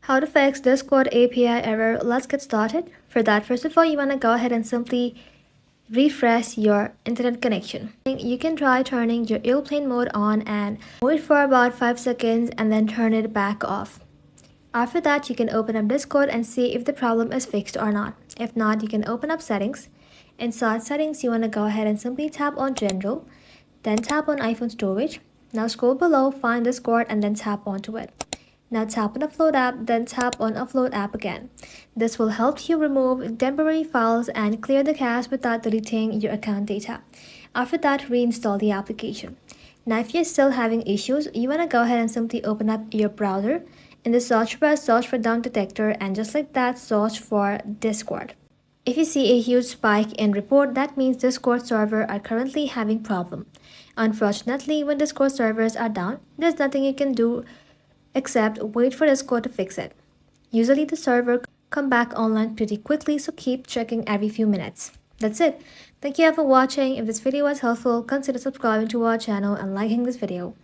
How to fix Discord API error? Let's get started. For that, first of all, you want to go ahead and simply refresh your internet connection. You can try turning your airplane mode on and wait for about 5 seconds and then turn it back off. After that, you can open up Discord and see if the problem is fixed or not. If not, you can open up settings. Inside settings, you want to go ahead and simply tap on general, then tap on iPhone storage. Now scroll below, find Discord and then tap onto it. Now tap on Upload app, then tap on Upload app again. This will help you remove temporary files and clear the cache without deleting your account data. After that, reinstall the application. Now if you're still having issues, you want to go ahead and simply open up your browser. In the search bar, search for Down Detector and just like that, search for Discord. If you see a huge spike in report, that means Discord server are currently having problem. Unfortunately, when Discord servers are down, there's nothing you can do except wait for Discord to fix it. Usually the server come back online pretty quickly, so keep checking every few minutes. That's it. Thank you for watching. If this video was helpful, consider subscribing to our channel and liking this video.